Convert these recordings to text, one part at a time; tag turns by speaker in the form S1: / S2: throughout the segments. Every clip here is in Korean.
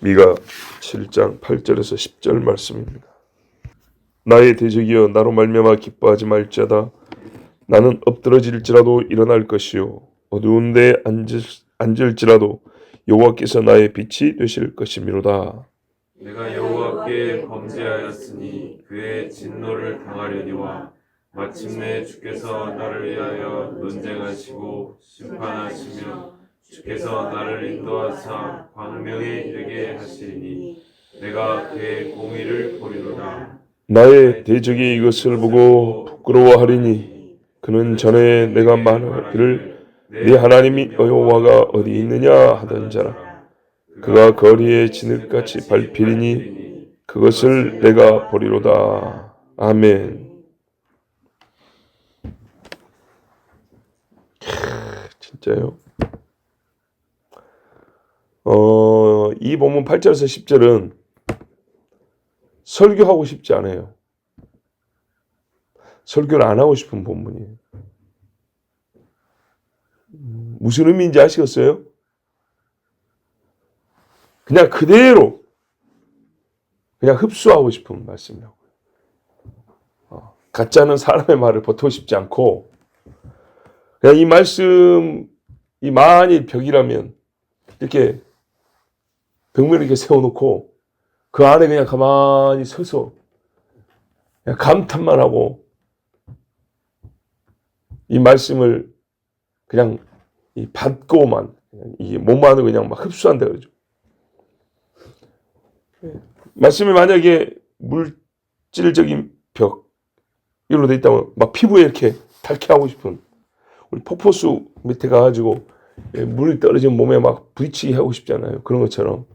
S1: 미가 7장 8절에서 10절 말씀입니다. 나의 대적이여 나로 말미암아 기뻐하지 말지어다. 나는 엎드러질지라도 일어날 것이요 어두운 데 앉을지라도 여호와께서 나의 빛이 되실 것이미로다.
S2: 내가 여호와께 범죄하였으니 그의 진노를 당하려니와 마침내 주께서 나를 위하여 논쟁하시고 심판하시며 주께서 나를 인도하사 광명에 이르게 하시리니 내가 그의 공의를 보리로다.
S1: 나의 대적이 이것을 보고 부끄러워하리니 그는 전에 내가 말하기를 네 하나님이 여호와가 어디 있느냐 하던 자라. 그가 거리에 진흙같이 밟히리니 그것을 내가 보리로다. 아멘. 진짜요? 이 본문 8절에서 10절은 설교하고 싶지 않아요. 설교를 안 하고 싶은 본문이에요. 무슨 의미인지 아시겠어요? 그냥 그대로 그냥 흡수하고 싶은 말씀이라고요. 가짜는 사람의 말을 버티고 싶지 않고 그냥 이 말씀이 만일 벽이라면 이렇게 벽면을 이렇게 세워놓고 그 안에 그냥 가만히 서서 그냥 감탄만 하고 이 말씀을 그냥 받고만 이게 몸만을 그냥 막 흡수한다 그러죠. 말씀이 만약에 물질적인 벽으로 돼 있다면 막 피부에 이렇게 닿게 하고 싶은 우리 폭포수 밑에 가가지고 물이 떨어지면 몸에 막 부딪히게 하고 싶잖아요. 그런 것처럼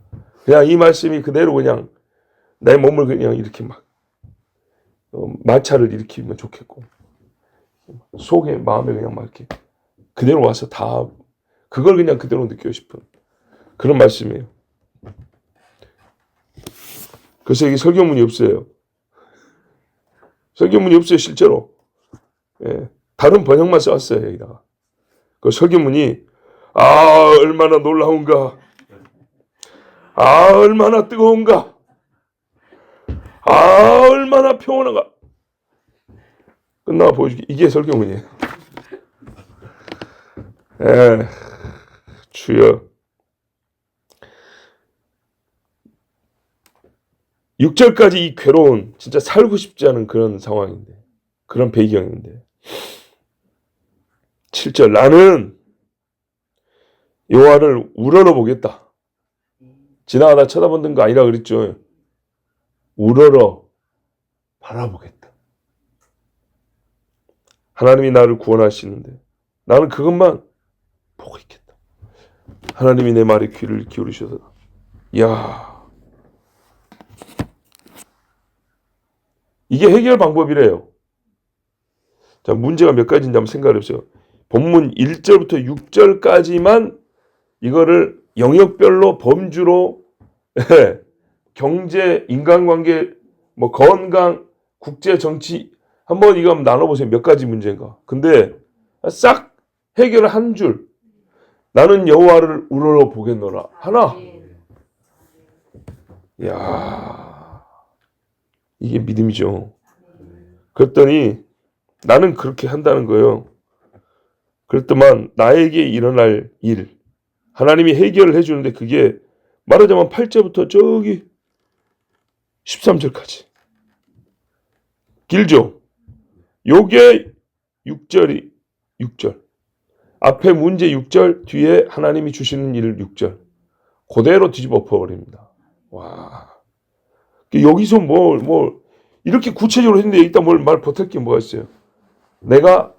S1: 그냥 이 말씀이 그대로 그냥 내 몸을 그냥 이렇게 막 마찰을 일으키면 좋겠고 속에 마음에 그냥 막 이렇게 그대로 와서 다 그걸 그냥 그대로 느끼고 싶은 그런 말씀이에요. 그래서 여기 설교문이 없어요. 설교문이 없어요, 실제로. 예, 다른 번역만 써왔어요, 여기다가. 그 설교문이, 얼마나 놀라운가. 얼마나 뜨거운가. 얼마나 평온한가. 끝나가 보여줄게. 이게 설교문이에요. 주여. 6절까지 이 괴로운 진짜 살고 싶지 않은 그런 상황인데 그런 배경인데 7절 나는 여호와를 우러러 보겠다. 지나가다 쳐다보는 거 아니라 그랬죠. 우러러 바라보겠다. 하나님이 나를 구원하시는데 나는 그것만 보고 있겠다. 하나님이 내 말에 귀를 기울이셔서 이야 이게 해결 방법이래요. 자, 문제가 몇 가지인지 한번 생각해 보세요. 본문 1절부터 6절까지만 이거를 영역별로 범주로 경제, 인간관계, 뭐 건강, 국제 정치 한번 이거 한번 나눠보세요. 몇 가지 문제인가. 근데 싹 해결을 한 줄. 나는 여호와를 우러러 보겠노라. 하나. 이야. 이게 믿음이죠. 그랬더니 나는 그렇게 한다는 거예요. 그랬더만 나에게 일어날 일 하나님이 해결을 해주는데 그게 말하자면 8절부터 저기 13절까지 길죠. 요게 6절 앞에 문제 6절 뒤에 하나님이 주시는 일 6절 그대로 뒤집어 엎어버립니다. 와 여기서 뭘 이렇게 구체적으로 했는데 일단 말 보탤 게 뭐가 있어요. 내가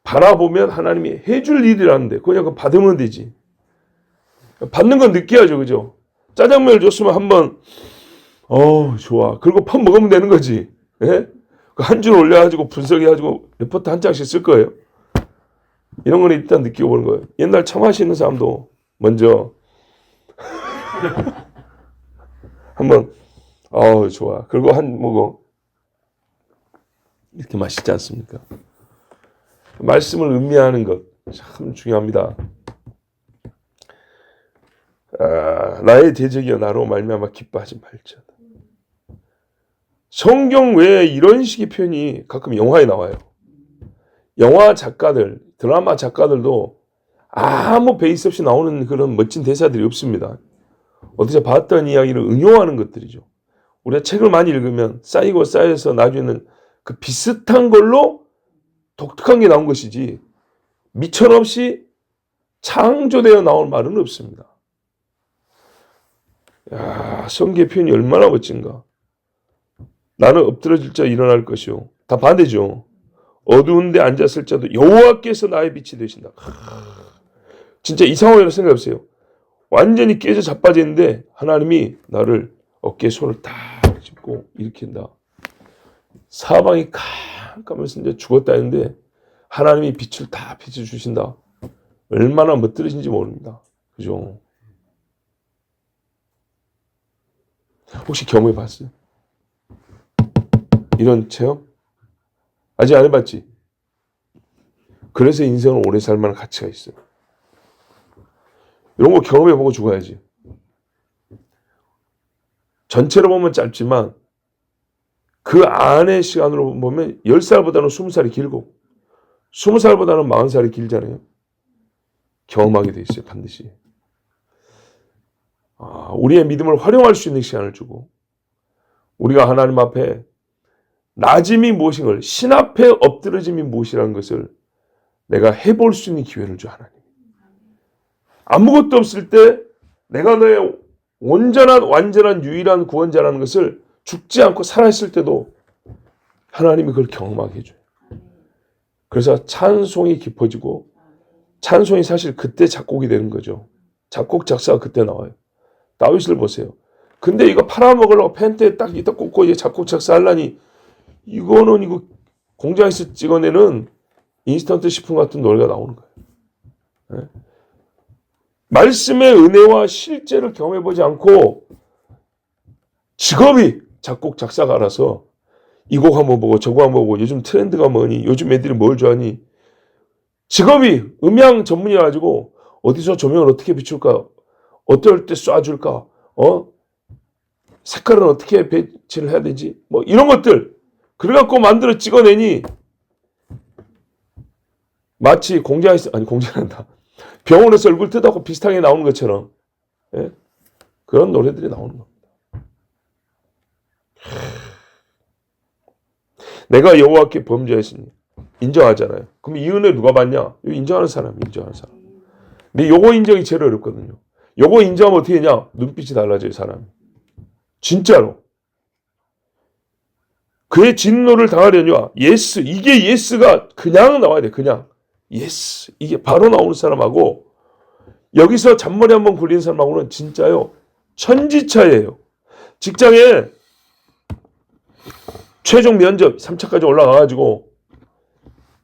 S1: 바라보면 하나님이 해줄 일이라는데 그냥 받으면 되지. 받는 건 느끼하죠, 그죠? 짜장면을 줬으면 한번 좋아. 그리고 밥 먹으면 되는 거지. 예? 한 줄 올려가지고 분석해가지고 레포트 한 장씩 쓸 거예요. 이런 거는 일단 느끼고 보는 거예요. 옛날 차 마시는 사람도 먼저 한번 좋아. 그리고 한 모금 이렇게 마시지 않습니까? 말씀을 음미하는 것 참 중요합니다. 나의 대적이여 나로 말미암아 기뻐하지 말지어다. 성경 외에 이런 식의 표현이 가끔 영화에 나와요. 영화 작가들, 드라마 작가들도 아무 베이스 없이 나오는 그런 멋진 대사들이 없습니다. 어디서 봤던 이야기를 응용하는 것들이죠. 우리가 책을 많이 읽으면 쌓이고 쌓여서 나중에는 그 비슷한 걸로 독특한 게 나온 것이지 미천없이 창조되어 나올 말은 없습니다. 야, 성경의 표현이 얼마나 멋진가. 나는 엎드러질 자 일어날 것이요. 다 반대죠. 어두운 데 앉았을 자도 여호와께서 나의 빛이 되신다. 진짜 이 상황이라고 생각해보세요. 완전히 깨져 자빠져 있는데 하나님이 나를 어깨에 손을 딱 짚고 일으킨다. 사방이 캄캄해서 이제 죽었다 했는데 하나님이 빛을 다 비춰주신다. 얼마나 멋들어진지 모릅니다. 그죠? 혹시 경험해 봤어요? 이런 체험? 아직 안 해봤지? 그래서 인생을 오래 살 만한 가치가 있어요. 이런 거 경험해보고 죽어야지. 전체로 보면 짧지만 그 안의 시간으로 보면 10살보다는 20살이 길고 20살보다는 40살이 길잖아요. 경험하게 돼 있어요. 반드시. 우리의 믿음을 활용할 수 있는 시간을 주고 우리가 하나님 앞에 낮음이 무엇인걸, 신 앞에 엎드러짐이 무엇이라는 것을 내가 해볼 수 있는 기회를 줘 하나님. 아무것도 없을 때 내가 너의 온전한 완전한 유일한 구원자라는 것을 죽지 않고 살아있을 때도 하나님이 그걸 경험하게 해줘요. 그래서 찬송이 깊어지고 찬송이 사실 그때 작곡이 되는 거죠. 작곡 작사가 그때 나와요. 다윗을 보세요. 근데 이거 팔아먹으려고 펜트에 딱 이따 꽂고 이제 작곡 작사하려니 이거는 이거 공장에서 찍어내는 인스턴트 식품 같은 노래가 나오는 거예요. 네? 말씀의 은혜와 실제를 경험해보지 않고 직업이 작곡 작사가라서 이 곡 한번 보고 저거 한번 보고 요즘 트렌드가 뭐니 요즘 애들이 뭘 좋아하니 직업이 음향 전문이라 가지고 어디서 조명을 어떻게 비출까 어떨 때 쏴줄까 색깔은 어떻게 배치를 해야 되지 뭐 이런 것들 그래갖고 만들어 찍어내니 마치 공장에서 아니 공장한다 병원에서 얼굴 뜯어갖고 비슷하게 나오는 것처럼 예? 그런 노래들이 나오는 겁니다. 내가 여호와께 범죄했으니 인정하잖아요. 그럼 이 은혜 누가 받냐? 인정하는 사람이 인정하는 사람. 근데 요거 인정이 제일 어렵거든요. 요거 인정하면 어떻게 되냐? 눈빛이 달라져요 사람이. 진짜로. 그의 진노를 당하려니와 예스 이게 예스가 그냥 나와야 돼. 그냥 예스 이게 바로 나오는 사람하고 여기서 잔머리 한번 굴리는 사람하고는 진짜요 천지차이예요. 직장에 최종 면접 3차까지 올라가가지고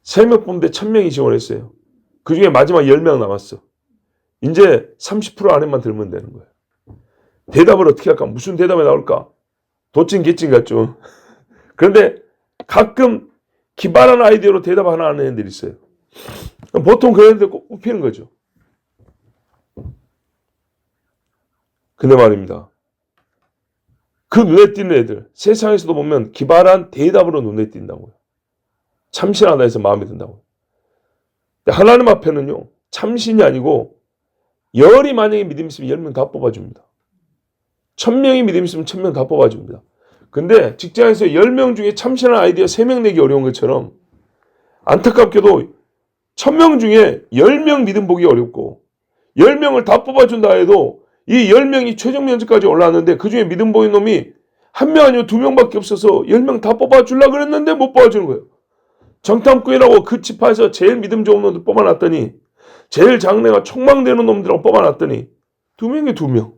S1: 3명 뽑는데 1000명이 지원했어요. 그중에 마지막 10명 남았어. 이제 30% 안에만 들면 되는 거예요. 대답을 어떻게 할까? 무슨 대답이 나올까? 도찐 개찐 같죠. 그런데 가끔 기발한 아이디어로 대답 하나 하는 애들이 있어요. 보통 그런 애들 꼭 뽑히는 거죠. 근데 말입니다. 그 눈에 띄는 애들 세상에서도 보면 기발한 대답으로 눈에 띈다고요. 참신하다 해서 마음에 든다고요. 하나님 앞에는요. 참신이 아니고 열이 만약에 믿음 있으면 10명 다 뽑아줍니다. 1000명이 믿음 있으면 1000명 다 뽑아줍니다. 근데 직장에서 10명 중에 참신한 아이디어 3명 내기 어려운 것처럼 안타깝게도 1000명 중에 10명 믿음 보기 어렵고 10명을 다 뽑아준다 해도 이 10명이 최종 면접까지 올라왔는데 그중에 믿음 보이는 놈이 1명 아니면 2명밖에 없어서 10명 다 뽑아주려고 그랬는데 못 뽑아주는 거예요. 정탐꾼이라고 그 지파에서 제일 믿음 좋은 놈들 뽑아놨더니 제일 장래가 촉망되는 놈들하고 뽑아놨더니 2명이 2명.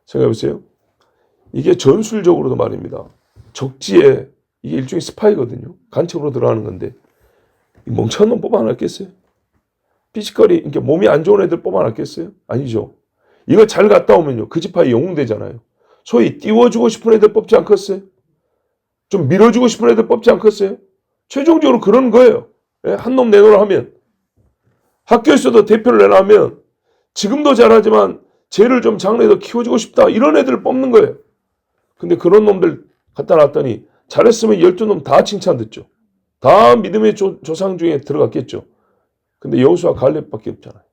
S1: 생각해보세요. 이게 전술적으로도 말입니다. 적지에 이게 일종의 스파이거든요. 간첩으로 들어가는 건데 이 멍청한 놈 뽑아놨겠어요? 피지컬이 이렇게 몸이 안 좋은 애들 뽑아놨겠어요? 아니죠. 이거 잘 갔다 오면요. 그 지파에 영웅되잖아요. 소위 띄워주고 싶은 애들 뽑지 않겠어요? 좀 밀어주고 싶은 애들 뽑지 않겠어요? 최종적으로 그런 거예요. 한 놈 내놓으라 하면 학교에서도 대표를 내놔 하면 지금도 잘하지만 쟤를 좀 장래에도 키워주고 싶다. 이런 애들을 뽑는 거예요. 근데 그런 놈들 갖다 놨더니 잘했으면 12놈 다 칭찬 듣죠. 다 믿음의 조상 중에 들어갔겠죠. 근데 여호수아 갈렙밖에 없잖아요.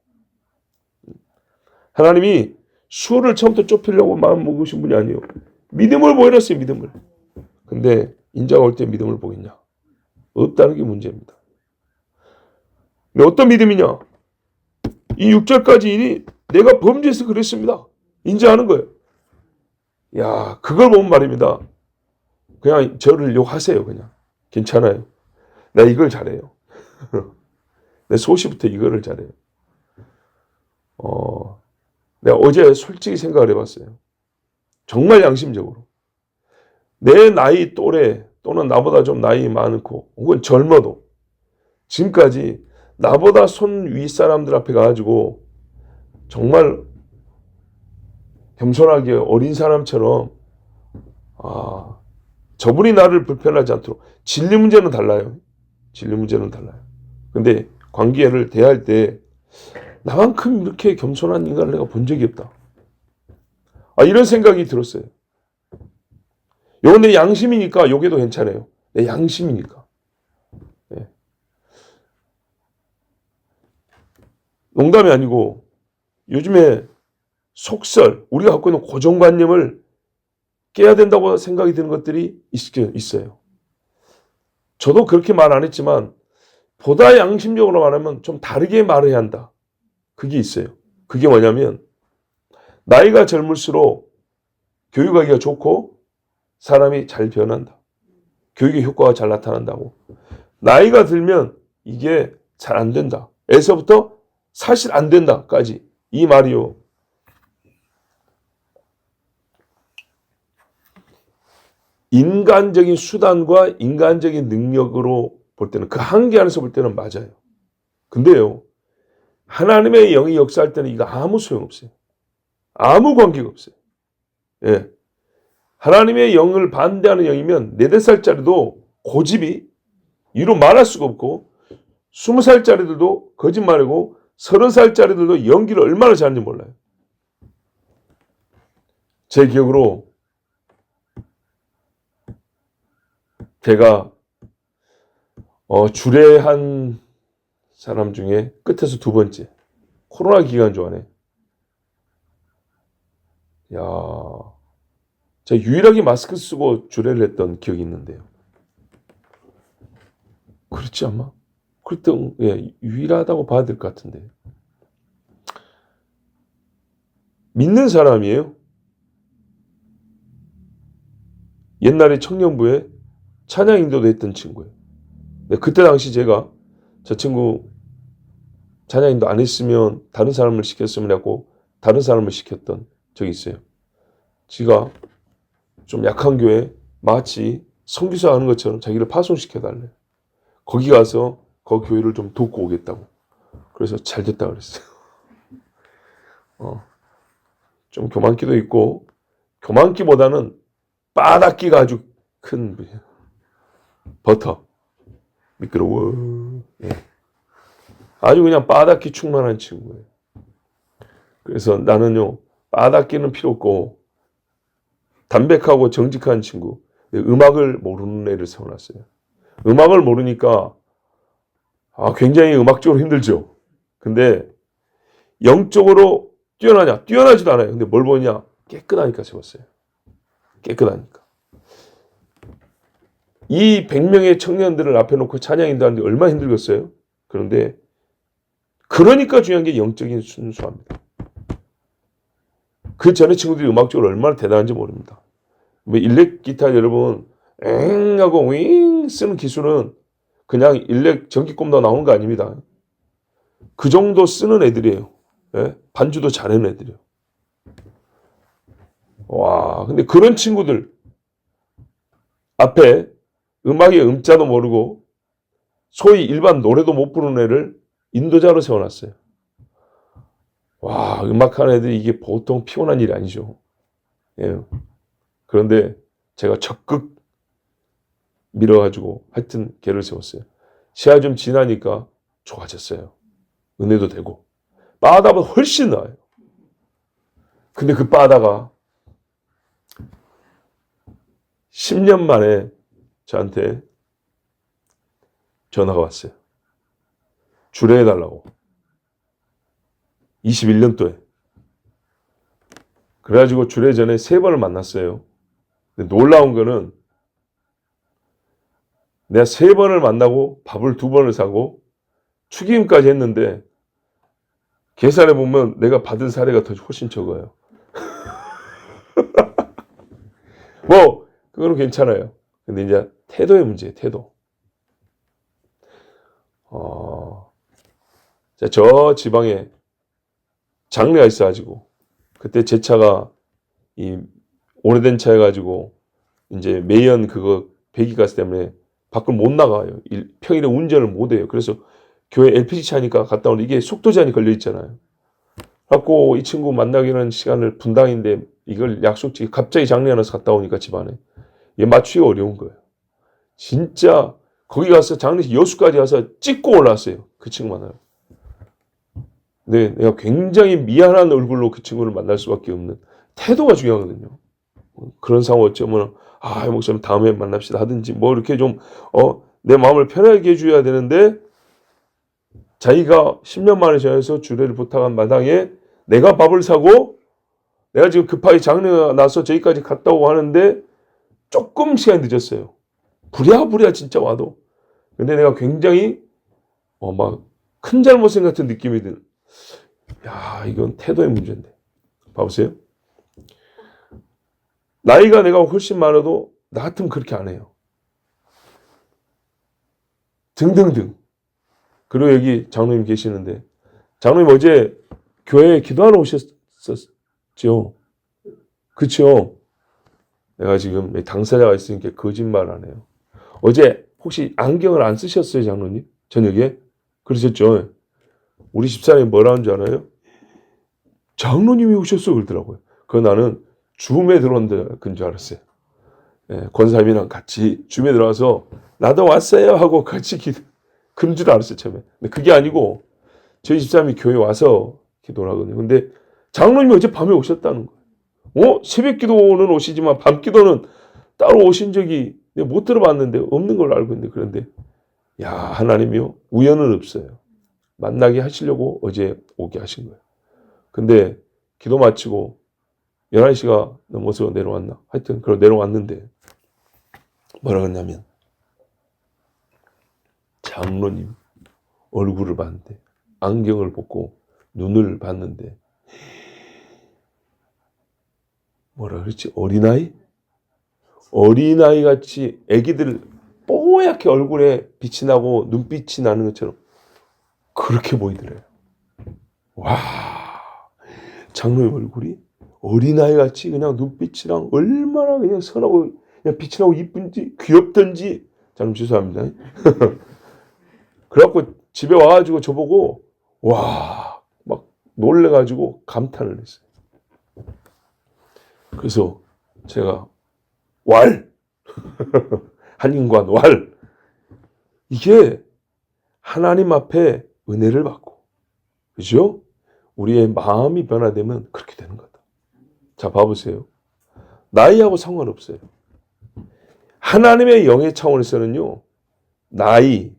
S1: 하나님이 수월을 처음부터 좁히려고 마음 먹으신 분이 아니에요. 믿음을 보여놨어요. 믿음을. 근데 인자가 올 때 믿음을 보겠냐? 없다는 게 문제입니다. 근데 어떤 믿음이냐? 이 6절까지 내가 범죄해서 그랬습니다. 인정하는 거예요. 야, 그걸 보면 말입니다. 그냥 저를 욕하세요. 그냥. 괜찮아요. 나 이걸 잘해요. 내 소시부터 이거를 잘해요. 내가 어제 솔직히 생각을 해봤어요. 정말 양심적으로. 내 나이 또래 또는 나보다 좀 나이 많고 혹은 젊어도 지금까지 나보다 손 위 사람들 앞에 가가지고 정말 겸손하게 어린 사람처럼 저분이 나를 불편하지 않도록 진리 문제는 달라요. 진리 문제는 달라요. 근데 관계를 대할 때 나만큼 이렇게 겸손한 인간을 내가 본 적이 없다. 이런 생각이 들었어요. 이건 내 양심이니까 욕해도 괜찮아요. 내 양심이니까. 네. 농담이 아니고 요즘에 속설, 우리가 갖고 있는 고정관념을 깨야 된다고 생각이 드는 것들이 있어요. 저도 그렇게 말 안 했지만 보다 양심적으로 말하면 좀 다르게 말해야 한다. 그게 있어요. 그게 뭐냐면 나이가 젊을수록 교육하기가 좋고 사람이 잘 변한다. 교육의 효과가 잘 나타난다고. 나이가 들면 이게 잘 안 된다. 에서부터 사실 안 된다까지. 이 말이요. 인간적인 수단과 인간적인 능력으로 볼 때는 그 한계 안에서 볼 때는 맞아요. 근데요. 하나님의 영이 역사할 때는 이거 아무 소용없어요. 아무 관계가 없어요. 예. 하나님의 영을 반대하는 영이면 4살짜리도 고집이 이루 말할 수가 없고 20살짜리들도 거짓말이고 30살짜리들도 연기를 얼마나 잘하는지 몰라요. 제 기억으로 제가 주례한 사람 중에 끝에서 2번째 코로나 기간 중에 제가 유일하게 마스크 쓰고 주례를 했던 기억이 있는데요. 그렇지 않나? 그랬던 유일하다고 봐야 될 것 같은데. 믿는 사람이에요. 옛날에 청년부에 찬양 인도도 했던 친구예요. 근데 그때 당시 제가 저 친구 찬양 인도 안 했으면 다른 사람을 시켰으면 하고 다른 사람을 시켰던 적이 있어요. 지가 좀 약한 교회 마치 선교사 하는 것처럼 자기를 파송시켜달래. 거기 가서 그 교회를 좀 돕고 오겠다고. 그래서 잘 됐다 그랬어요. 좀 교만기도 있고 교만기보다는 빠닥기가 아주 큰 버터 미끄러워. 예. 아주 그냥 빠닥기 충만한 친구예요. 그래서 나는요 빠닥기는 필요 없고 담백하고 정직한 친구. 음악을 모르는 애를 세워놨어요. 음악을 모르니까 굉장히 음악적으로 힘들죠. 근데 영적으로 뛰어나냐? 뛰어나지도 않아요. 근데 뭘 보냐? 깨끗하니까 세웠어요. 깨끗하니까. 이 100명의 청년들을 앞에 놓고 찬양 인도하는데 얼마나 힘들겠어요? 그런데 그러니까 중요한 게 영적인 순수합니다. 그 전에 친구들이 음악적으로 얼마나 대단한지 모릅니다. 일렉 기타 여러분 엥 하고 윙 쓰는 기술은 그냥 일렉 전기꼽다 나오는 거 아닙니다. 그 정도 쓰는 애들이에요. 예? 반주도 잘하는 애들이에요. 와, 근데 그런 친구들 앞에 음악의 음자도 모르고 소위 일반 노래도 못 부르는 애를 인도자로 세워놨어요. 와, 음악하는 애들이 이게 보통 피곤한 일이 아니죠. 예. 그런데 제가 적극 밀어가지고 하여튼 걔를 세웠어요. 시야 좀 지나니까 좋아졌어요. 은혜도 되고. 빠다보다 훨씬 나아요. 근데 그 바다가 10년 만에 저한테 전화가 왔어요. 주례해달라고. 21년도에. 그래가지고 주례 전에 3번을 만났어요. 근데 놀라운 거는 내가 3번을 만나고 밥을 2번을 사고 축의금까지 했는데 계산해보면 내가 받은 사례가 더 훨씬 적어요. 뭐 그거는 괜찮아요. 근데 이제 태도의 문제예요. 태도. 저 지방에 장례가 있어가지고 그때 제 차가 이 오래된 차여가지고 이제 매연 그거 배기가스 때문에 밖을 못 나가요. 평일에 운전을 못 해요. 그래서 교회 LPG 차니까 갔다 오는데 이게 속도 제한이 걸려 있잖아요. 그래갖고 이 친구 만나기는 시간을 분당인데 이걸 약속지 갑자기 장례가 나서 갔다 오니까 집안에 얘 맞추기가 어려운 거예요. 진짜 거기 가서 장례식 여수까지 가서 찍고 올라왔어요. 그 친구 만나요. 근데 내가 굉장히 미안한 얼굴로 그 친구를 만날 수밖에 없는 태도가 중요하거든요. 그런 상황 어쩌면 목사님 다음에 만납시다 하든지 뭐 이렇게 좀 내 마음을 편하게 해줘야 되는데 자기가 10년 만에 전해서 주례를 부탁한 마당에 내가 밥을 사고 내가 지금 급하게 장례가 나서 저기까지 갔다 오고 하는데 조금 시간이 늦었어요. 부랴부랴 진짜 와도. 근데 내가 굉장히 막 큰 잘못생 같은 느낌이 드는. 야, 이건 태도의 문제인데. 봐보세요. 나이가 내가 훨씬 많아도 나 같으면 그렇게 안 해요. 등등등. 그리고 여기 장로님 계시는데 장로님 어제 교회에 기도하러 오셨었죠? 그렇죠? 내가 지금 당사자가 있으니까 거짓말 안 해요. 어제 혹시 안경을 안 쓰셨어요, 장로님? 저녁에? 그러셨죠? 우리 집사람이 뭐라는 줄 알아요? 장로님이 오셨어 그러더라고요. 나는 줌에 들어온 건 줄 알았어요. 권사님이랑 같이 줌에 들어와서 나도 왔어요 하고 같이 그런 줄 알았어요, 처음에. 근데 그게 아니고 저희 집사람이 교회 와서 기도를 하거든요. 근데 장로님이 어제 밤에 오셨다는 거예요. 새벽 기도는 오시지만 밤 기도는 따로 오신 적이 내가 못 들어봤는데 없는 걸로 알고 있는데 그런데 야, 하나님이요. 우연은 없어요. 만나게 하시려고 어제 오게 하신 거예요. 근데 기도 마치고 11시가 넘어서 내려왔나? 하여튼 그럼 내려왔는데 뭐라 그러냐면 장로님 얼굴을 봤는데 안경을 벗고 눈을 봤는데 뭐라 그랬지? 어린아이? 어린아이 같이 애기들 뽀얗게 얼굴에 빛이 나고 눈빛이 나는 것처럼 그렇게 보이더래요. 와, 장로의 얼굴이 어린아이 같이 그냥 눈빛이랑 얼마나 그냥 선하고 그냥 빛이 나고 이쁜지 귀엽던지. 장로님 죄송합니다. 그래갖고 집에 와가지고 저보고 와, 막 놀래가지고 감탄을 했어요. 그래서 제가 한인관 이게 하나님 앞에 은혜를 받고 그죠? 우리의 마음이 변화되면 그렇게 되는 거다. 자, 봐보세요. 나이하고 상관없어요. 하나님의 영의 차원에서는요. 나이,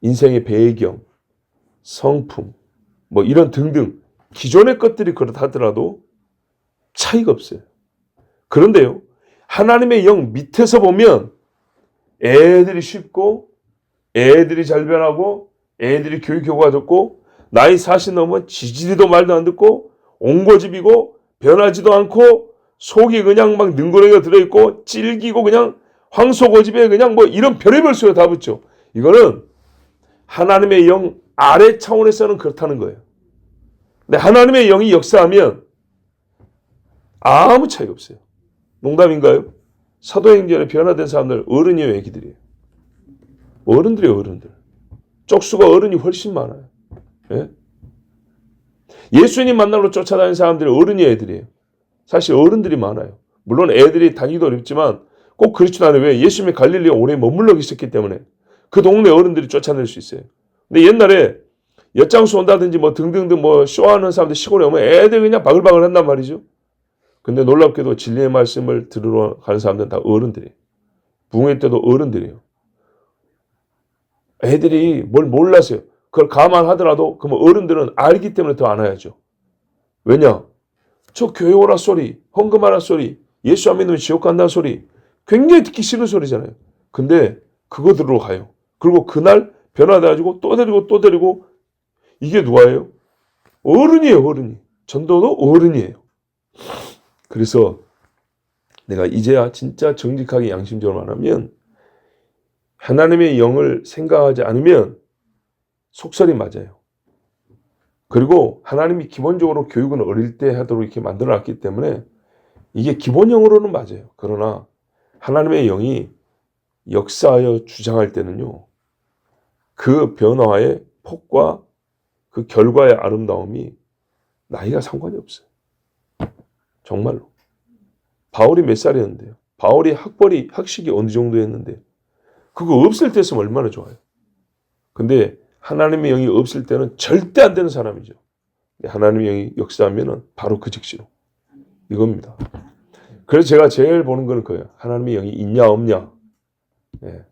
S1: 인생의 배경, 성품 뭐 이런 등등 기존의 것들이 그렇다 하더라도 차이가 없어요. 그런데요. 하나님의 영 밑에서 보면 애들이 쉽고 애들이 잘 변하고 애들이 교육 효과가 좋고 나이 40 넘으면 지지리도 말도 안 듣고 옹고집이고 변하지도 않고 속이 그냥 막 능고랭이가 들어있고 찔기고 그냥 황소고집에 그냥 뭐 이런 별의별 소리가 다 붙죠. 이거는 하나님의 영 아래 차원에서는 그렇다는 거예요. 근데 하나님의 영이 역사하면 아무 차이가 없어요. 농담인가요? 사도행전에 변화된 사람들 어른이에요, 애기들이에요. 어른들이에요, 어른들. 쪽수가 어른이 훨씬 많아요. 예? 예수님 만나러 쫓아다니는 사람들이 어른이 애들이에요. 사실 어른들이 많아요. 물론 애들이 다니기도 어렵지만 꼭 그렇지도 않아요. 왜? 예수님이 갈릴리에 오래 머물러 계셨기 때문에 그 동네 어른들이 쫓아낼 수 있어요. 근데 옛날에 엿장수 온다든지 뭐 등등등 뭐 쇼하는 사람들 시골에 오면 애들 그냥 바글바글 한단 말이죠. 근데 놀랍게도 진리의 말씀을 들으러 가는 사람들은 다 어른들이에요. 부흥회 때도 어른들이에요. 애들이 뭘 몰라서요. 그걸 감안하더라도 그러면 어른들은 알기 때문에 더 안 와야죠. 왜냐? 저 교회 오라 소리, 헌금하라 소리, 예수 안 믿으면 지옥 간다는 소리 굉장히 듣기 싫은 소리잖아요. 근데 그거 들으러 가요. 그리고 그날 변화돼가지고 또 데리고 또 데리고 이게 누가예요? 어른이에요. 어른이. 전도도 어른이에요. 그래서 내가 이제야 진짜 정직하게 양심적으로 말하면 하나님의 영을 생각하지 않으면 속설이 맞아요. 그리고 하나님이 기본적으로 교육은 어릴 때 하도록 이렇게 만들어놨기 때문에 이게 기본형으로는 맞아요. 그러나 하나님의 영이 역사하여 주장할 때는요. 그 변화의 폭과 그 결과의 아름다움이 나이가 상관이 없어요. 정말로. 바울이 몇 살이었는데요. 바울이 학식이 어느 정도였는데 그거 없을 때 했으면 얼마나 좋아요. 근데 하나님의 영이 없을 때는 절대 안 되는 사람이죠. 하나님의 영이 역사하면 바로 그 즉시로. 이겁니다. 그래서 제가 제일 보는 거는 그거예요. 하나님의 영이 있냐 없냐. 네.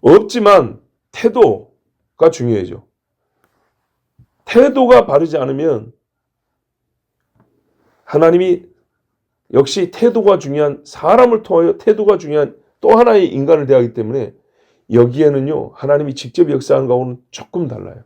S1: 없지만 태도가 중요해져. 태도가 바르지 않으면 하나님이 역시 태도가 중요한 사람을 통하여 태도가 중요한 또 하나의 인간을 대하기 때문에 여기에는요 하나님이 직접 역사하는 거하고는 조금 달라요.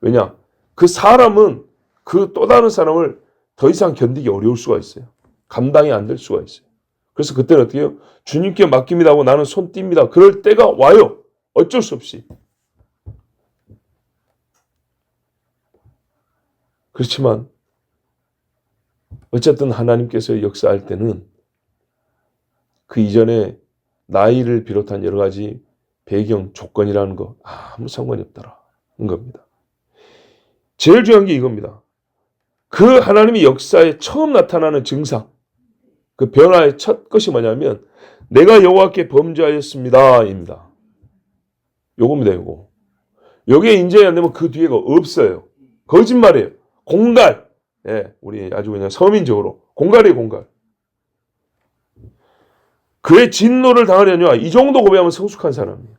S1: 왜냐? 그 사람은 그 또 다른 사람을 더 이상 견디기 어려울 수가 있어요. 감당이 안 될 수가 있어요. 그래서 그때는 어떻게 해요? 주님께 맡깁니다 하고 나는 손 띱니다. 그럴 때가 와요. 어쩔 수 없이. 그렇지만 어쨌든 하나님께서 역사할 때는 그 이전에 나이를 비롯한 여러 가지 배경, 조건이라는 거 아무 상관이 없다라는 겁니다. 제일 중요한 게 이겁니다. 그 하나님의 역사에 처음 나타나는 증상, 그 변화의 첫 것이 뭐냐면 내가 여호와께 범죄하였습니다 입니다. 요겁니다. 요거. 요게 인정이 안 되면 그 뒤에가 없어요. 거짓말이에요. 공갈. 예, 우리 아주 그냥 서민적으로 공갈이에요. 공갈. 그의 진노를 당하려니와 이 정도 고백하면 성숙한 사람이에요.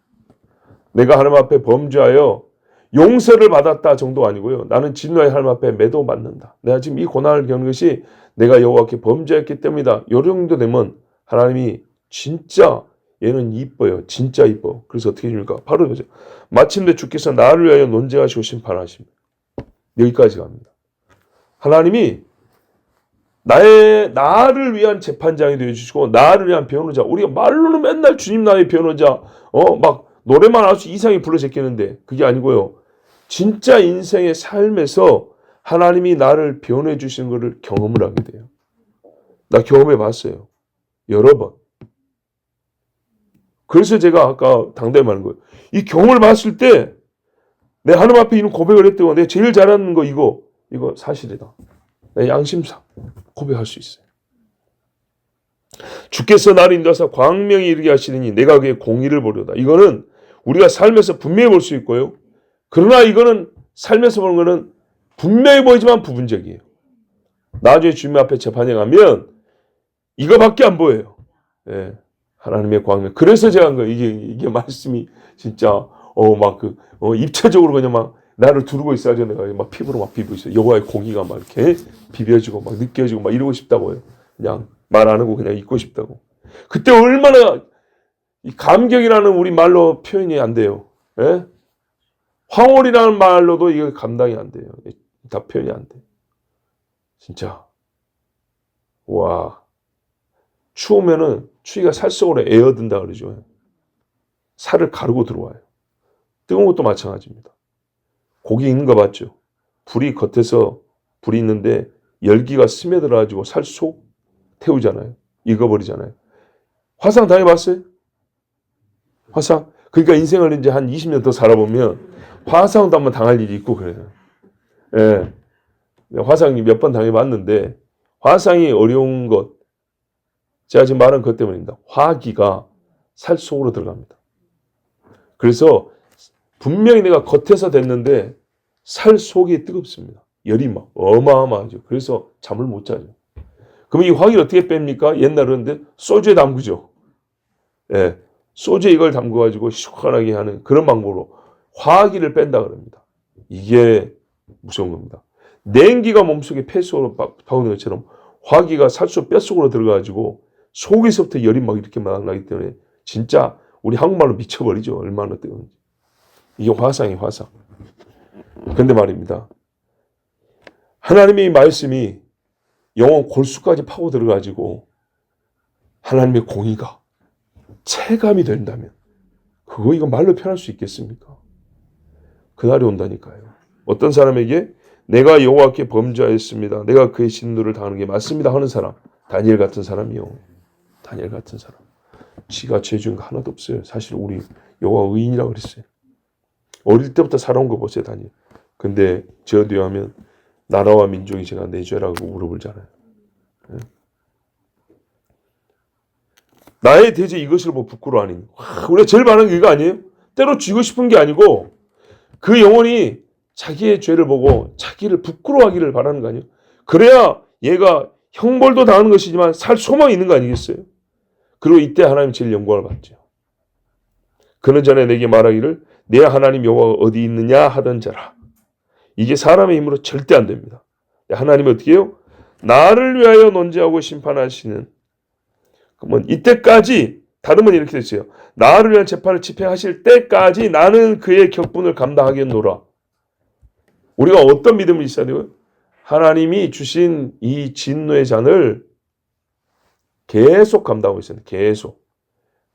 S1: 내가 하나님 앞에 범죄하여 용서를 받았다 정도가 아니고요. 나는 진노의 하나님 앞에 매도받는다. 내가 지금 이 고난을 겪는 것이 내가 여호와께 범죄했기 때문이다. 요 정도 되면 하나님이 진짜 얘는 이뻐요. 진짜 이뻐. 그래서 어떻게 해줍니까? 바로 그죠. 마침내 주께서 나를 위하여 논쟁하시고 심판하십니다. 여기까지 갑니다. 하나님이 나를 위한 재판장이 되어주시고 나를 위한 변호자. 우리가 말로는 맨날 주님 나의 변호자 막 노래만 아주 이상하게 불러 제끼는데 그게 아니고요. 진짜 인생의 삶에서 하나님이 나를 변호해 주시는 것을 경험을 하게 돼요. 나 경험해 봤어요. 여러 번. 그래서 제가 아까 당대에 말한 거예요. 이 경험을 봤을 때 내 하나님 앞에 있는 고백을 했던 거 내가 제일 잘하는 거 이거 사실이다. 내 양심상 고백할 수 있어요. 주께서 나를 인도하사 광명에 이르게 하시리니 내가 그의 공의를 보려다. 이거는 우리가 삶에서 분명히 볼 수 있고요. 그러나 이거는 삶에서 보는 거는 분명히 보이지만 부분적이에요. 나중에 주님 앞에 재판에 가면 이거밖에 안 보여요. 예, 하나님의 광명. 그래서 제가 한 거예요. 이게 말씀이 진짜 입체적으로 그냥 막 나를 두르고 있어야죠. 내가 막 피부로 막 비비고 있어요. 여호와의 공의가 막 이렇게 비벼지고 막 느껴지고 막 이러고 싶다고요. 그냥 말 안 하고 그냥 있고 싶다고. 그때 얼마나 이 감격이라는 우리 말로 표현이 안 돼요. 예? 황홀이라는 말로도 이게 감당이 안 돼요. 다 표현이 안 돼. 진짜. 와. 추우면은 추위가 살 속으로 에어든다 그러죠. 살을 가르고 들어와요. 뜨거운 것도 마찬가지입니다. 고기 익는 거 봤죠? 불이 겉에서 불이 있는데 열기가 스며들어가지고 살 속 태우잖아요. 익어버리잖아요. 화상 당해봤어요? 화상? 그러니까 인생을 이제 한 20년 더 살아보면 화상도 한번 당할 일이 있고 그래요. 예. 화상이 몇 번 당해봤는데 화상이 어려운 것 제가 지금 말한 것 때문입니다. 화기가 살 속으로 들어갑니다. 그래서 분명히 내가 겉에서 됐는데 살 속이 뜨겁습니다. 열이 막 어마어마하죠. 그래서 잠을 못 자죠. 그럼 이 화기를 어떻게 뺍니까? 옛날에 근데 소주에 담그죠. 예, 소주에 이걸 담궈가지고 시원하게 하는 그런 방법으로 화기를 뺀다 그럽니다. 이게 무서운 겁니다. 냉기가 몸속에 폐수로 파고드는 것처럼 화기가 살속 뼛속으로 들어가가지고 속에서부터 열이 막 이렇게 막 나기 때문에 진짜 우리 한국말로 미쳐버리죠. 얼마나 뜨거운지. 이게 화상이 화상. 그런데 말입니다. 하나님의 말씀이 영혼 골수까지 파고 들어가지고 하나님의 공의가 체감이 된다면 그거 이거 말로 표현할 수 있겠습니까? 그날이 온다니까요. 어떤 사람에게 내가 여호와께 범죄하였습니다. 내가 그의 진노를 당하는 게 맞습니다 하는 사람. 다니엘 같은 사람이요. 다니엘 같은 사람. 지가 죄 지은 거 하나도 없어요. 사실 우리 여호와 의인이라고 그랬어요. 어릴 때부터 살아온 거 보세요. 다니엘. 근데 저 뒤에 하면 나라와 민족이 제가 내 죄라고 물어보잖아요. 네. 나의 대제 이것을 뭐 부끄러워하니. 우리가 제일 많은 게 이거 아니에요? 때로 쥐고 싶은 게 아니고 그 영혼이 자기의 죄를 보고 자기를 부끄러워하기를 바라는 거 아니에요? 그래야 얘가 형벌도 당하는 것이지만 살 소망이 있는 거 아니겠어요? 그리고 이때 하나님 제일 영광을 받죠. 그는 전에 내게 말하기를 내 하나님 여호와가 어디 있느냐 하던 자라. 이게 사람의 힘으로 절대 안 됩니다. 하나님이 어떻게 해요? 나를 위하여 논죄하고 심판하시는. 그러면 이때까지 다른 건 이렇게 됐어요. 나를 위한 재판을 집행하실 때까지 나는 그의 격분을 감당하겠노라. 우리가 어떤 믿음을 있어야 되고요? 하나님이 주신 이 진노의 잔을 계속 감당하고 있어요. 계속.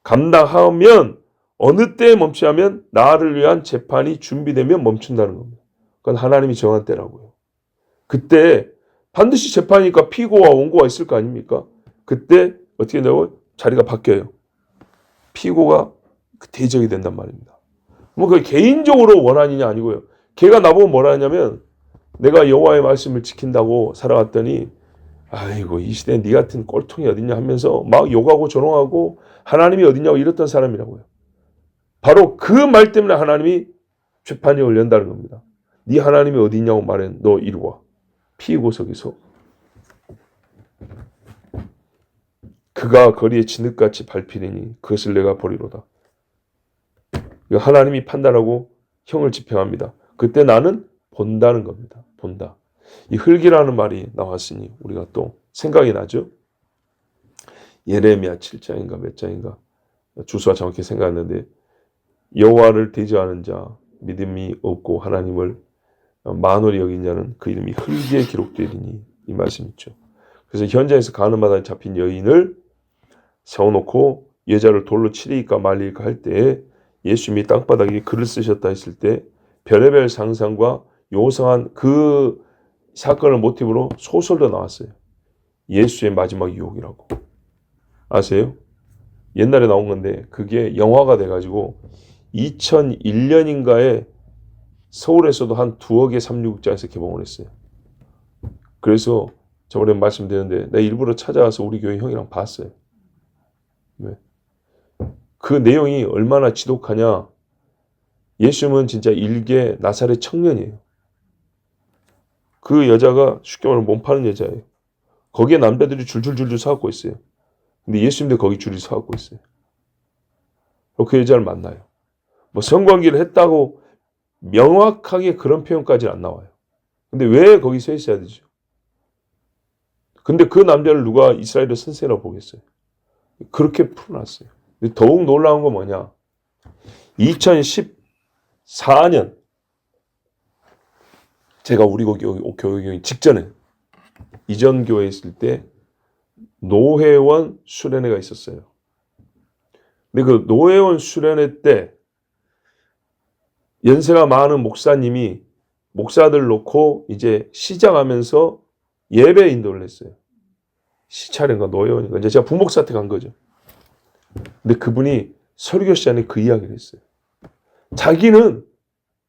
S1: 감당하면 어느 때에 멈춰야 하면 나를 위한 재판이 준비되면 멈춘다는 겁니다. 그건 하나님이 정한 때라고요. 그때 반드시 재판이니까 피고와 원고가 있을 거 아닙니까? 그때 어떻게 되고 자리가 바뀌어요. 피고가 대적이 된단 말입니다. 뭐 그 개인적으로 원한이냐 아니고요. 걔가 나보고 뭐라 하냐면 내가 여호와의 말씀을 지킨다고 살아왔더니 아이고 이 시대에 네 같은 꼴통이 어딨냐 하면서 막 욕하고 조롱하고 하나님이 어딨냐고 이랬던 사람이라고요. 바로 그 말 때문에 하나님이 재판이 열린다는 겁니다. 네 하나님이 어딨냐고 말해 너 이리 와. 피고석에서 그가 거리에 진흙같이 밟히리니 그것을 내가 보리로다. 하나님이 판단하고 형을 집행합니다. 그때 나는 본다는 겁니다. 본다. 이 흙이라는 말이 나왔으니 우리가 또 생각이 나죠. 예레미야 7장인가 몇 장인가 주소가 정확히 생각났는데 여호와를 대적하는 자 믿음이 없고 하나님을 만홀히 여긴 자는 그 이름이 흙에 기록되리니 이 말씀 있죠. 그래서 현장에서 가는 마당에 잡힌 여인을 세워놓고 여자를 돌로 치리까 말리까 할 때에 예수님이 땅바닥에 글을 쓰셨다 했을 때 별의별 상상과 요상한 그 사건을 모티브로 소설도 나왔어요. 예수의 마지막 유혹이라고. 아세요? 옛날에 나온 건데 그게 영화가 돼가지고 2001년인가에 서울에서도 한 2억의 366장에서 개봉을 했어요. 그래서 저번에 말씀드렸는데 내가 일부러 찾아와서 우리 교회 형이랑 봤어요. 왜? 그 내용이 얼마나 지독하냐. 예수님은 진짜 일개 나사렛 청년이에요. 그 여자가 쉽게 말하면 몸 파는 여자예요. 거기에 남자들이 줄줄줄줄 서갖고 있어요. 근데 예수님도 거기 줄이 서갖고 있어요. 그 여자를 만나요. 뭐 성관계를 했다고 명확하게 그런 표현까지는 안 나와요. 근데 왜 거기 서 있어야 되죠? 근데 그 남자를 누가 이스라엘의 선생이라고 보겠어요? 그렇게 풀어놨어요. 근데 더욱 놀라운 건 뭐냐? 2014년 제가 우리 교회 직전에 이전 교회에 있을 때 노회원 수련회가 있었어요. 근데 그 노회원 수련회 때 연세가 많은 목사님이 목사들 놓고 이제 시작하면서 예배 인도를 했어요. 시차인가 노회원인가 이제 제가 부목사한테 간 거죠. 근데 그분이 설교 시간에 그 이야기를 했어요. 자기는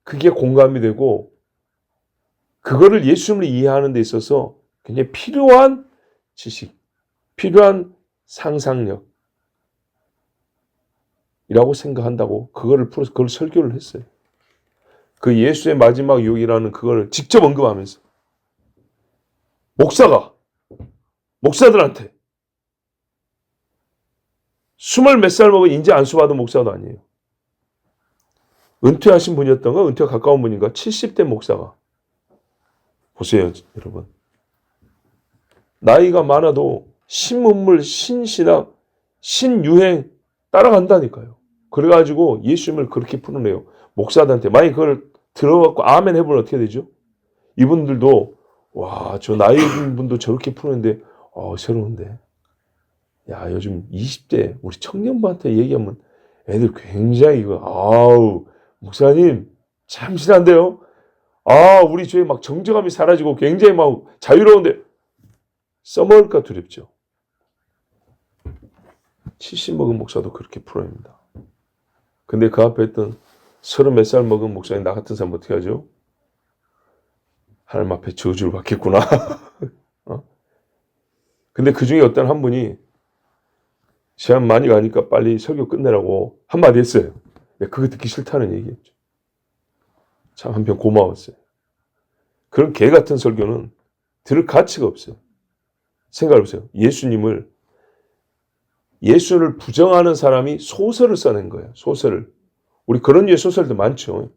S1: 그게 공감이 되고 그거를 예수님을 이해하는 데 있어서 굉장히 필요한 지식, 필요한 상상력이라고 생각한다고 그걸 풀어서 그걸 설교를 했어요. 그 예수의 마지막 유혹이라는 그걸 직접 언급하면서 목사들한테 20몇 살 먹은 인재 안수받은 목사도 아니에요. 은퇴하신 분이었던가 은퇴가 가까운 분인가 70대 목사가 보세요 여러분. 나이가 많아도 신문물, 신신학, 신유행 따라간다니까요. 그래가지고 예수님을 그렇게 풀어내요. 목사들한테. 만약에 그걸 들어갖고 아멘 해보면 어떻게 되죠? 이분들도 와, 저 나이 든 분도 저렇게 풀었는데 새로운데. 야, 요즘 20대 우리 청년부한테 얘기하면 애들 굉장히 아우 목사님 참신한데요. 우리 주에 막 정정함이 사라지고 굉장히 막 자유로운데 써먹을까 두렵죠. 70 먹은 목사도 그렇게 풀어냅니다. 근데 그 앞에 있던 30몇 살 먹은 목사님 나 같은 사람 어떻게 하죠? 하나님 앞에 저주를 받겠구나. 근데 그 중에 어떤 한 분이 시간 많이 가니까 빨리 설교 끝내라고 한마디 했어요. 그거 듣기 싫다는 얘기였죠. 참 한편 고마웠어요. 그런 개 같은 설교는 들을 가치가 없어요. 생각해보세요. 예수를 부정하는 사람이 소설을 써낸 거예요. 소설을. 우리 그런 류의 소설도 많죠.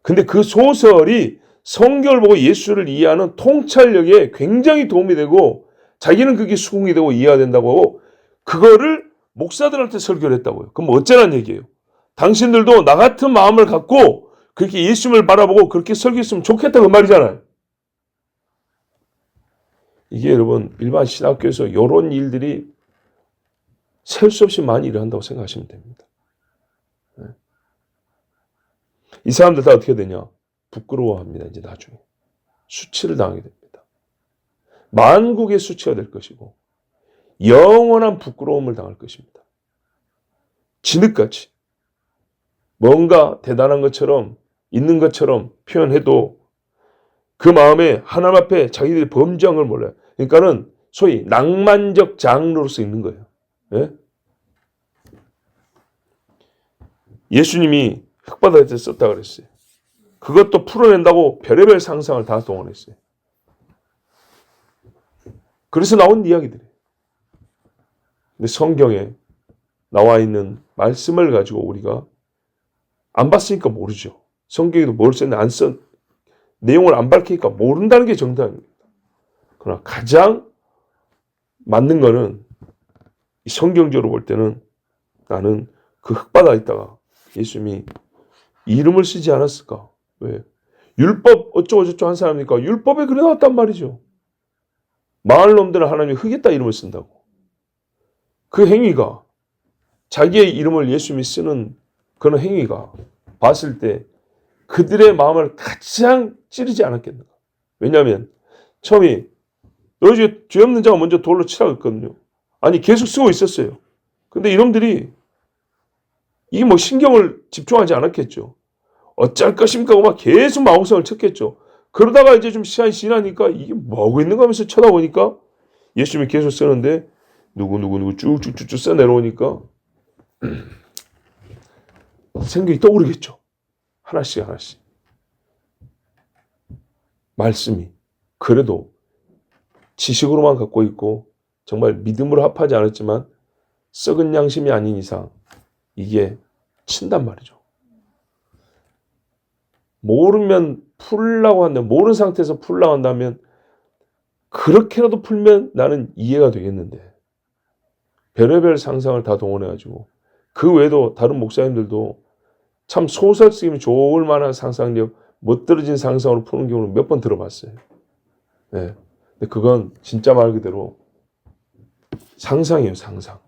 S1: 근데 그 소설이 성경을 보고 예수를 이해하는 통찰력에 굉장히 도움이 되고 자기는 그게 수긍이 되고 이해가 된다고 하고 그거를 목사들한테 설교를 했다고요. 그럼 어쩌라는 얘기예요. 당신들도 나 같은 마음을 갖고 그렇게 예수님을 바라보고 그렇게 설교했으면 좋겠다 그 말이잖아요. 이게 여러분 일반 신학교에서 이런 일들이 셀 수 없이 많이 일어난다고 생각하시면 됩니다. 이 사람들 다 어떻게 되냐? 부끄러워합니다. 이제 나중에. 수치를 당하게 됩니다. 만국의 수치가 될 것이고 영원한 부끄러움을 당할 것입니다. 진흙같이 뭔가 대단한 것처럼 있는 것처럼 표현해도 그 마음에 하나님 앞에 자기들이 범죄한 걸 몰라요. 그러니까는 소위 낭만적 장로로서 있는 거예요. 예? 예수님이 흙바닥에 썼다 그랬어요. 그것도 풀어낸다고 별의별 상상을 다 동원했어요. 그래서 나온 이야기들이에요. 근데 성경에 나와 있는 말씀을 가지고 우리가 안 봤으니까 모르죠. 성경에도 뭘 썼는데 안 쓴 내용을 안 밝히니까 모른다는 게 정답입니다. 그러나 가장 맞는 거는 성경적으로 볼 때는 나는 그 흙바닥에 있다가 예수님이 이름을 쓰지 않았을까? 왜? 율법 어쩌고저쩌고 한 사람이니까 율법에 그래 나왔단 말이죠. 마을 놈들은 하나님이 흙에다 이름을 쓴다고. 그 행위가 자기의 이름을 예수님이 쓰는 그런 행위가 봤을 때 그들의 마음을 가장 찌르지 않았겠는가. 왜냐하면 처음에 너희 중에 죄 없는 자가 먼저 돌로 치라고 했거든요. 아니 계속 쓰고 있었어요. 근데 이놈들이 이게 뭐 신경을 집중하지 않았겠죠. 어쩔 것입니까? 막 계속 마음성을 쳤겠죠. 그러다가 이제 좀 시간이 지나니까 이게 뭐하고 있는가 하면서 쳐다보니까 예수님이 계속 쓰는데 누구 쭉쭉쭉쭉 써내려오니까 생각이 떠오르겠죠. 하나씩 말씀이 그래도 지식으로만 갖고 있고 정말 믿음으로 합하지 않았지만 썩은 양심이 아닌 이상 이게 친단 말이죠. 모르면 풀라고 한다면 모르는 상태에서 풀라고 한다면 그렇게라도 풀면 나는 이해가 되겠는데 별의별 상상을 다 동원해가지고 그 외에도 다른 목사님들도 참 소설 쓰기면 좋을 만한 상상력 멋들어진 상상으로 푸는 경우는 몇 번 들어봤어요. 네. 근데 그건 진짜 말 그대로 상상이에요. 상상.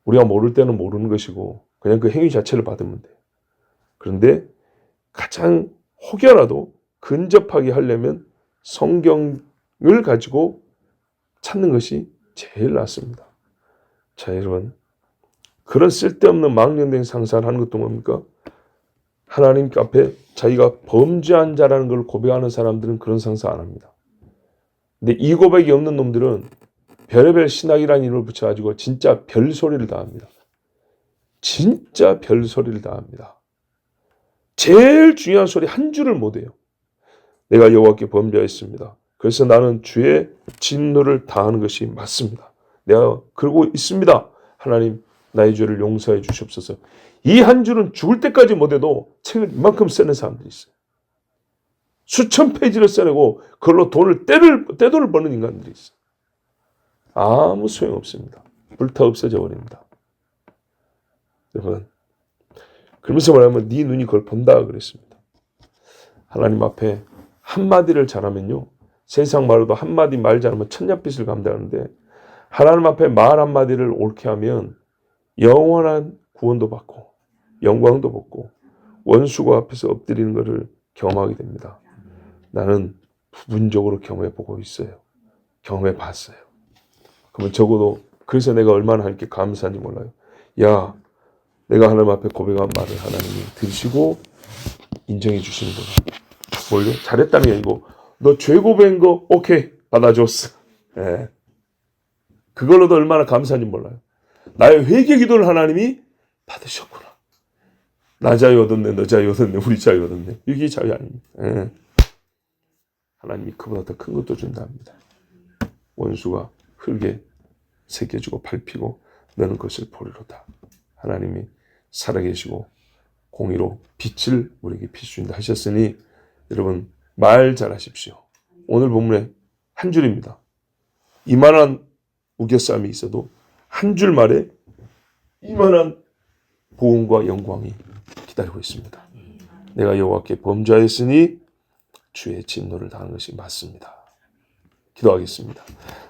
S1: 우리가 모를 때는 모르는 것이고 그냥 그 행위 자체를 받으면 돼요. 그런데 가장 혹여라도 근접하게 하려면 성경을 가지고 찾는 것이 제일 낫습니다. 자, 여러분. 그런 쓸데없는 망령된 상상을 하는 것도 뭡니까? 하나님 앞에 자기가 범죄한 자라는 걸 고백하는 사람들은 그런 상상 안 합니다. 근데 이 고백이 없는 놈들은 별의별 신학이라는 이름을 붙여가지고 진짜 별소리를 다 합니다. 진짜 별소리를 다 합니다. 제일 중요한 소리 한 줄을 못해요. 내가 여호와께 범죄하였습니다. 그래서 나는 주의 진노를 당하는 것이 맞습니다. 내가 그러고 있습니다. 하나님 나의 죄를 용서해 주시옵소서. 이 한 줄은 죽을 때까지 못해도 책을 이만큼 쓰는 사람들이 있어요. 수천 페이지를 써내고 그걸로 떼돈을 버는 인간들이 있어요. 아무 소용없습니다. 불타 없어져 버립니다. 여러분, 그러면서 뭐냐면 네 눈이 그걸 본다 그랬습니다. 하나님 앞에 한마디를 잘하면요, 세상 말로도 한마디 말 잘하면 천냥빚을 감당하는데 하나님 앞에 말 한마디를 옳게 하면 영원한 구원도 받고 영광도 받고 원수가 앞에서 엎드리는 것을 경험하게 됩니다. 나는 부분적으로 경험해 보고 있어요. 경험해 봤어요. 그러면 적어도 그래서 내가 얼마나 하나님께 감사한지 몰라요. 야, 내가 하나님 앞에 고백한 말을 하나님이 들으시고 인정해 주시는구나. 뭘요? 잘했다는 게 아니고 너 죄 고백한 거 오케이 받아줬어. 예. 그걸로도 얼마나 감사한지 몰라요. 나의 회개 기도를 하나님이 받으셨구나. 나 자유 얻었네, 너 자유 얻었네, 우리 자유 얻었네. 이게 자유 아닙니다. 예. 하나님이 그보다 더 큰 것도 준답니다. 원수가 흙에 새겨주고 밟히고 너는 그것을 보리로다. 하나님이 살아계시고 공의로 빛을 우리에게 비추신다 하셨으니 여러분 말 잘하십시오. 오늘 본문에 한 줄입니다. 이만한 우겨싸움이 있어도 한 줄 말에 이만한 보응과 영광이 기다리고 있습니다. 내가 여호와께 범죄하였으니 주의 진노를 당하는 것이 맞습니다. 기도하겠습니다.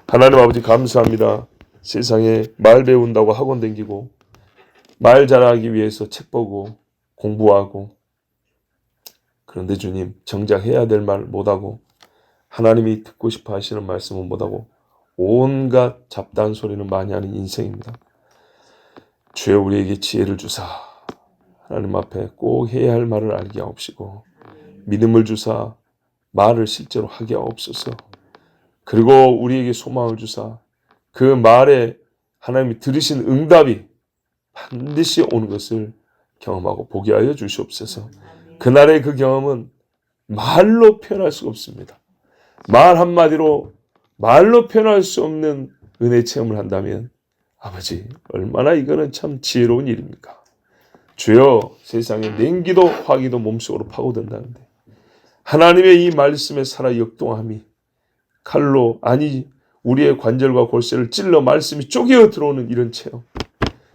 S1: 하나님 아버지 감사합니다. 세상에 말 배운다고 학원 다니고 말 잘하기 위해서 책 보고 공부하고 그런데 주님 정작 해야 될 말 못하고 하나님이 듣고 싶어 하시는 말씀은 못하고 온갖 잡다한 소리는 많이 하는 인생입니다. 주여 우리에게 지혜를 주사 하나님 앞에 꼭 해야 할 말을 알게 하옵시고 믿음을 주사 말을 실제로 하게 하옵소서. 그리고 우리에게 소망을 주사 그 말에 하나님이 들으신 응답이 반드시 오는 것을 경험하고 보게 하여 주시옵소서. 그날의 그 경험은 말로 표현할 수가 없습니다. 말 한마디로 말로 표현할 수 없는 은혜 체험을 한다면 아버지 얼마나 이거는 참 지혜로운 일입니까? 주여 세상에 냉기도 화기도 몸속으로 파고든다는데 하나님의 이 말씀에 살아 역동함이 칼로 아니 우리의 관절과 골세를 찔러 말씀이 쪼개어 들어오는 이런 체험,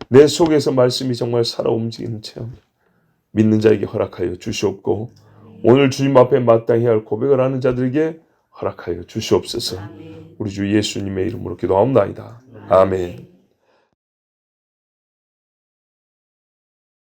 S1: 내 속에서 말씀이 정말 살아 움직이는 체험 믿는 자에게 허락하여 주시옵고 오늘 주님 앞에 마땅히 할 고백을 하는 자들에게 허락하여 주시옵소서. 우리 주 예수님의 이름으로 기도하옵나이다. 아멘.